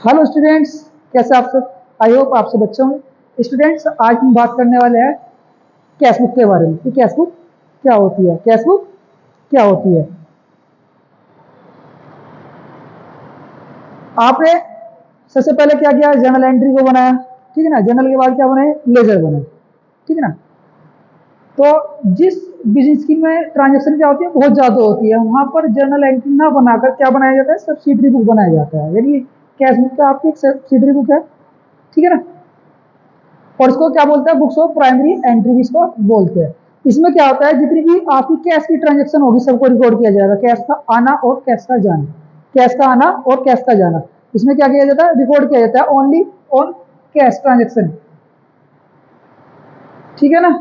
Hello students, कैसे आप सब। आई होप आप सब अच्छे होंगे। स्टूडेंट्स, आज हम बात करने वाले हैं कैश बुक के बारे में कि कैश बुक क्या होती है। कैश बुक क्या होती है। आपने सबसे पहले क्या किया, जर्नल एंट्री को बनाया, ठीक है ना। जर्नल के बाद क्या बनाए, लेजर बनाए, ठीक है ना। तो जिस बिजनेस स्कीम में ट्रांजेक्शन क्या होती है, बहुत ज्यादा होती है, वहां पर जर्नल एंट्री ना बनाकर क्या बनाया जाता है, सब्सिडरी बुक बनाया जाता है। यानी कैश बुक का आपकी एक सब्सिडरी बुक है, ठीक है ना। और इसको क्या बोलते हैं, बुक्स ऑफ प्राइमरी एंट्री भी इसको बोलते हैं। इसमें क्या होता है, जितनी भी आपकी कैश की ट्रांजेक्शन होगी सबको रिकॉर्ड किया जाएगा। कैश का आना और कैश का जाना, कैश का आना और कैश का जाना, इसमें क्या किया जाता है, रिकॉर्ड किया जाता है ओनली ऑन कैश ट्रांजेक्शन, ठीक है ना।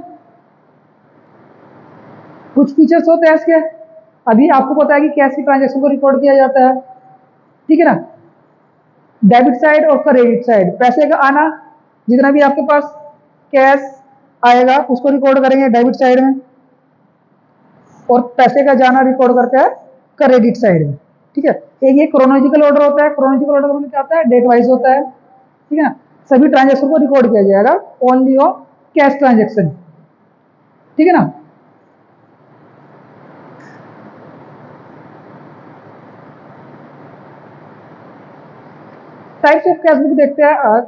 कुछ फीचर्स होते हैं इसके, अभी आपको पता है कि कैश की ट्रांजेक्शन को रिकॉर्ड किया जाता है, ठीक है ना। डेबिट साइड और क्रेडिट साइड, पैसे का आना, जितना भी आपके पास कैश आएगा उसको रिकॉर्ड करेंगे डेबिट साइड में, और पैसे का जाना रिकॉर्ड करते हैं क्रेडिट साइड में, ठीक है। एक ये क्रोनोलॉजिकल ऑर्डर होता है। क्रोनोलॉजिकल ऑर्डर में क्या होता है, डेट वाइज होता है, ठीक है ना। सभी ट्रांजेक्शन को रिकॉर्ड किया जाएगा ओनली ऑन कैश ट्रांजेक्शन, ठीक है ना। टाइप्स ऑफ कैश बुक देखते हैं।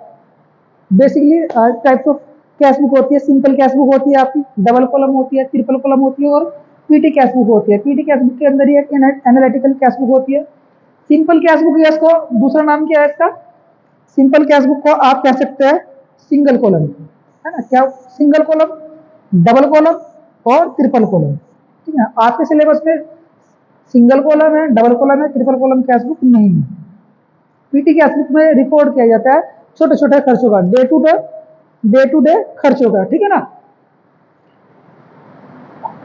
Basically types of cash book होती है, सिंपल कैश बुक होती है आपकी, डबल कॉलम होती है, ट्रिपल कॉलम होती है, और पीटी कैश बुक होती है। पीटी कैश बुक के अंदर ही एक एनालिटिकल कैश बुक होती है। सिंपल कैश बुक, इसको दूसरा नाम क्या है इसका, सिंपल कैश बुक को आप कह सकते हैं सिंगल कॉलम, है ना। क्या सिंगल कॉलम, डबल कॉलम और ट्रिपल कॉलम, ठीक है। आपके सिलेबस में सिंगल कॉलम है, डबल कॉलम है, ट्रिपल कॉलम कैश बुक नहीं है। पीटी कैश बुक में रिकॉर्ड किया जाता है छोटे छोटे खर्चों का, डे टू डे खर्चों का, ठीक है ना।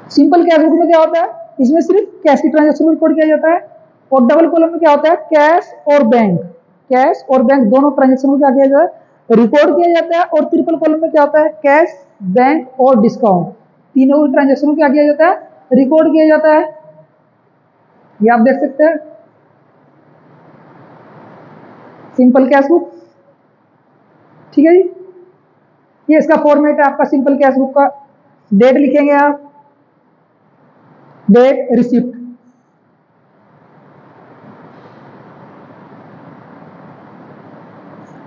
सिंपल कैश बुक में क्या होता है, इसमें सिर्फ कैश की ट्रांजेक्शन रिकॉर्ड किया जाता है। और डबल कॉलम में क्या होता है, कैश और बैंक, कैश और बैंक दोनों ट्रांजेक्शन को क्या किया जाता है, रिकॉर्ड किया जाता है। और ट्रिपल कॉलम में क्या होता है, कैश, बैंक और डिस्काउंट, तीनों ट्रांजेक्शन को क्या किया जाता है, रिकॉर्ड किया जाता है। ये आप देख सकते हैं सिंपल कैश बुक, ठीक है जी। ये इसका फॉर्मेट है आपका सिंपल कैश बुक का। डेट लिखेंगे आप, date receipt,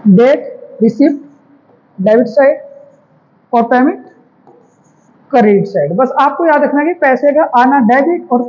date receipt debit side और पेमेंट क्रेडिट साइड। बस आपको याद रखना है कि पैसे का आना डेबिट और